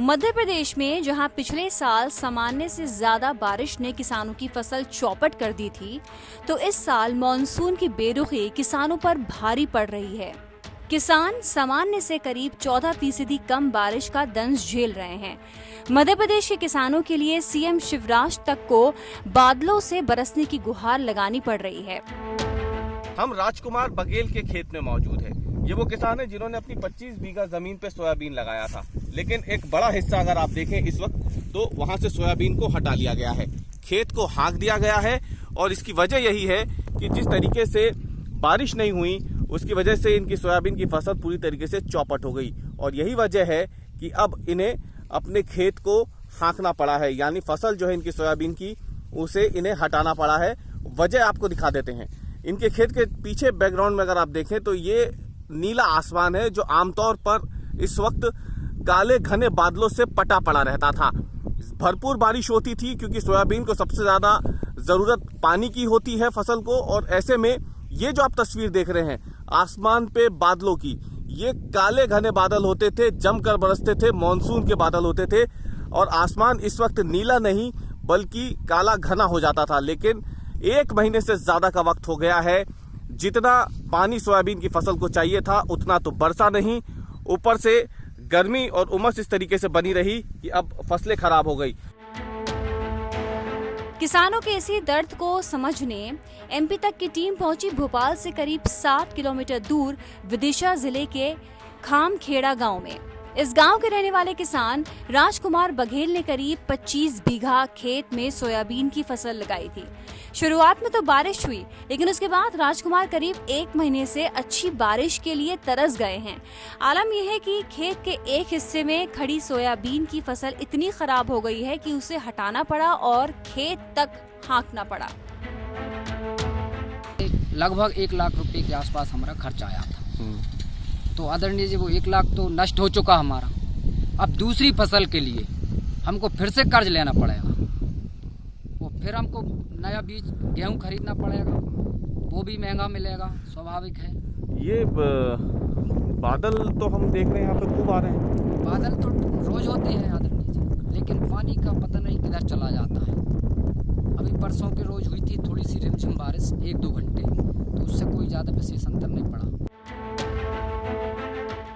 मध्य प्रदेश में जहां पिछले साल सामान्य से ज्यादा बारिश ने किसानों की फसल चौपट कर दी थी, तो इस साल मॉनसून की बेरुखी किसानों पर भारी पड़ रही है। किसान सामान्य से करीब 14% कम बारिश का दंश झेल रहे हैं। मध्य प्रदेश के किसानों के लिए सीएम शिवराज तक को बादलों से बरसने की गुहार लगानी पड़ रही है। हम राजकुमार बघेल के खेत में मौजूद हैं। ये वो किसान है जिन्होंने अपनी 25 बीघा जमीन पे सोयाबीन लगाया था, लेकिन एक बड़ा हिस्सा अगर आप देखें इस वक्त, तो वहां से सोयाबीन को हटा लिया गया है, खेत को हाँक दिया गया है। और इसकी वजह यही है कि जिस तरीके से बारिश नहीं हुई, उसकी वजह से इनकी सोयाबीन की फसल पूरी तरीके से चौपट हो गई। और यही वजह है कि अब इन्हें अपने खेत को हाँकना पड़ा है, यानी फसल जो है इनकी सोयाबीन की, उसे इन्हें हटाना पड़ा है। वजह आपको दिखा देते हैं। इनके खेत के पीछे बैकग्राउंड में अगर आप देखें तो ये नीला आसमान है, जो आमतौर पर इस वक्त काले घने बादलों से पटा पड़ा रहता था। भरपूर बारिश होती थी क्योंकि सोयाबीन को सबसे ज्यादा जरूरत पानी की होती है फसल को। और ऐसे में ये जो आप तस्वीर देख रहे हैं आसमान पे बादलों की, ये काले घने बादल होते थे, जमकर बरसते थे, मॉनसून के बादल होते थे। और आसमान इस वक्त नीला नहीं बल्कि काला घना हो जाता था। लेकिन 1 महीने से ज्यादा का वक्त हो गया है, जितना पानी सोयाबीन की फसल को चाहिए था उतना तो बरसा नहीं, ऊपर से गर्मी और उमस इस तरीके से बनी रही कि अब फसलें खराब हो गई। किसानों के इसी दर्द को समझने एमपी तक की टीम पहुंची। भोपाल से करीब 7 किलोमीटर दूर विदिशा जिले के खामखेड़ा गांव में इस गांव के रहने वाले किसान राजकुमार बघेल ने करीब 25 बीघा खेत में सोयाबीन की फसल लगाई थी। शुरुआत में तो बारिश हुई, लेकिन उसके बाद राजकुमार करीब 1 महीने से अच्छी बारिश के लिए तरस गए हैं। आलम यह है कि खेत के एक हिस्से में खड़ी सोयाबीन की फसल इतनी खराब हो गई है कि उसे हटाना पड़ा और खेत तक हाँकना पड़ा। लगभग 1 लाख रुपए के आसपास हमारा खर्च आया था। तो आदरणीय जी, वो 1 लाख तो नष्ट हो चुका हमारा। अब दूसरी फसल के लिए हमको फिर से कर्ज लेना पड़ेगा, वो फिर हमको नया बीज गेहूं खरीदना पड़ेगा, वो भी महंगा मिलेगा, स्वाभाविक है। ये बादल तो हम देख रहे हैं यहाँ पे खूब आ रहे हैं। बादल तो रोज होते हैं आदरणीय जी, लेकिन पानी का पता नहीं किधर चला जाता है। अभी परसों के रोज हुई थी थोड़ी सी रिमझिम बारिश 1-2 घंटे, तो उससे कोई ज्यादा विशेष अंतर नहीं पड़ा।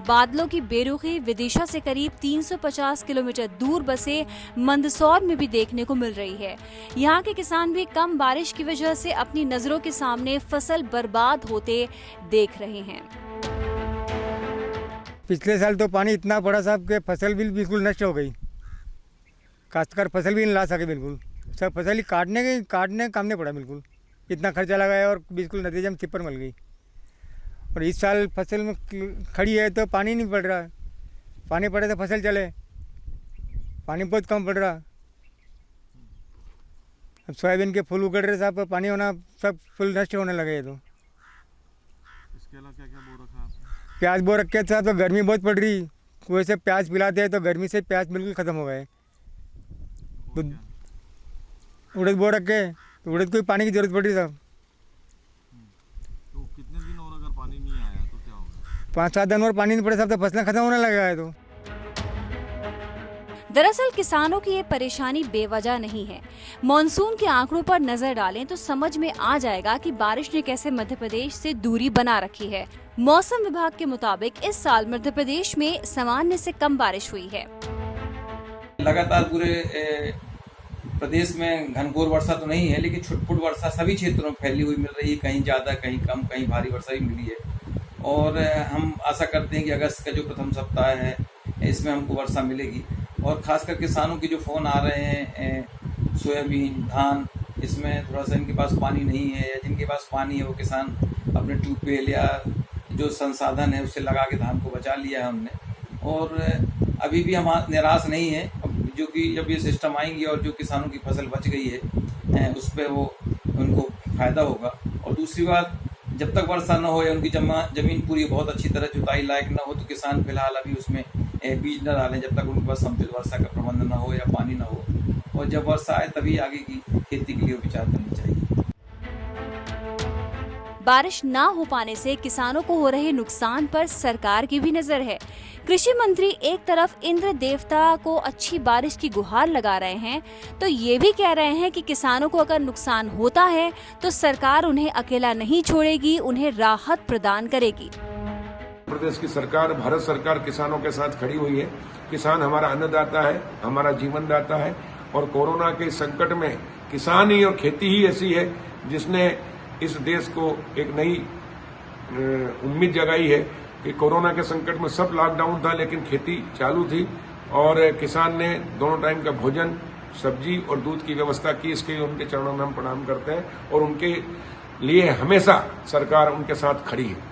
बादलों की बेरुखी विदिशा से करीब 350 किलोमीटर दूर बसे मंदसौर में भी देखने को मिल रही है। यहाँ के किसान भी कम बारिश की वजह से अपनी नजरों के सामने फसल बर्बाद होते देख रहे हैं। पिछले साल तो पानी इतना पड़ा साहब कि फसल भी बिल्कुल नष्ट हो गई। काश्तकार फसल भी नहीं ला सके, बिल्कुल सब फसल ही काटने काम नहीं पड़ा। बिल्कुल इतना खर्चा लगाया और बिल्कुल नतीजे में तिप्पर मिल गई। और इस साल फसल में खड़ी है तो पानी नहीं पड़ रहा। पानी पड़े तो फसल चले, पानी बहुत कम पड़ रहा। अब सोयाबीन के फूल उगड़ रहे साहब, पानी होना सब फूल नष्ट होने लगे। तो इसके अलावा क्या क्या बो रखा आपने? प्याज बो रखे साहब, तो गर्मी बहुत पड़ रही, वैसे प्याज पिलाते हैं तो गर्मी से प्याज बिल्कुल ख़त्म हो गए। तो उड़द बो रखे, तो उड़द को भी पानी की जरूरत पड़ रही साहब। तो कितने दिन और अगर पानी नहीं आया तो क्या होगा? 5-7 दिन और पानी नहीं पड़े साहब तो फसलें खत्म होने लगा है। तो दरअसल किसानों की ये परेशानी बेवजह नहीं है। मॉनसून के आंकड़ों पर नजर डालें तो समझ में आ जाएगा कि बारिश ने कैसे मध्य प्रदेश से दूरी बना रखी है। मौसम विभाग के मुताबिक इस साल मध्य प्रदेश में सामान्य से कम बारिश हुई है। लगातार पूरे प्रदेश में घनघोर वर्षा तो नहीं है, लेकिन छुटपुट वर्षा सभी क्षेत्रों में फैली हुई मिल रही है। कहीं ज़्यादा, कहीं कम, कहीं भारी वर्षा भी मिली है। और हम आशा करते हैं कि अगस्त का जो प्रथम सप्ताह है इसमें हमको वर्षा मिलेगी। और खासकर किसानों के जो फ़ोन आ रहे हैं सोयाबीन, धान, इसमें थोड़ा सा इनके पास पानी नहीं है, या जिनके पास पानी है वो किसान अपने ट्यूबवेल या जो संसाधन है उससे लगा के धान को बचा लिया है हमने। और अभी भी हम निराश नहीं है, जो कि जब ये सिस्टम आएंगी और जो किसानों की फसल बच गई है उस पर वो उनको फ़ायदा होगा। और दूसरी बात, जब तक वर्षा न हो या उनकी ज़मीन पूरी बहुत अच्छी तरह जुताई लायक न हो, तो किसान फिलहाल अभी उसमें बीज न डालें जब तक उनके पास समुचित वर्षा का प्रबंध न हो या पानी न हो। और जब वर्षा आए तभी आगे की खेती के लिए विचार करनी चाहिए। बारिश ना हो पाने से किसानों को हो रहे नुकसान पर सरकार की भी नजर है। कृषि मंत्री एक तरफ इंद्र देवता को अच्छी बारिश की गुहार लगा रहे हैं, तो ये भी कह रहे हैं कि किसानों को अगर नुकसान होता है तो सरकार उन्हें अकेला नहीं छोड़ेगी, उन्हें राहत प्रदान करेगी। प्रदेश की सरकार, भारत सरकार किसानों के साथ खड़ी हुई है। किसान हमारा अन्नदाता है, हमारा जीवनदाता है और कोरोना के संकट में किसान ही और खेती ही ऐसी है जिसने इस देश को एक नई उम्मीद जगाई है कि कोरोना के संकट में सब लॉकडाउन था लेकिन खेती चालू थी और किसान ने दोनों टाइम का भोजन, सब्जी और दूध की व्यवस्था की। इसके लिए उनके चरणों में हम प्रणाम करते हैं और उनके लिए हमेशा सरकार उनके साथ खड़ी है।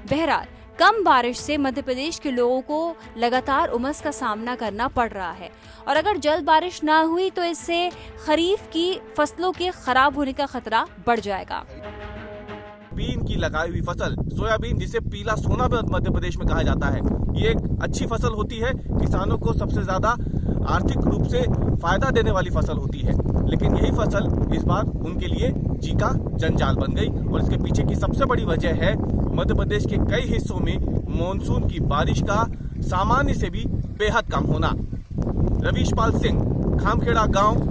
बहरहाल कम बारिश से मध्य प्रदेश के लोगों को लगातार उमस का सामना करना पड़ रहा है और अगर जल्द बारिश ना हुई तो इससे खरीफ की फसलों के खराब होने का खतरा बढ़ जाएगा। सोयाबीन की लगाई हुई फसल, सोयाबीन जिसे पीला सोना मध्य प्रदेश में कहा जाता है, ये एक अच्छी फसल होती है। किसानों को सबसे ज्यादा आर्थिक रूप से फायदा देने वाली फसल होती है, लेकिन यही फसल इस बार उनके लिए जी का जंजाल बन गई और इसके पीछे की सबसे बड़ी वजह है मध्य प्रदेश के कई हिस्सों में मॉनसून की बारिश का सामान्य से भी बेहद कम होना। रवीश पाल सिंह, खामखेड़ा गांव।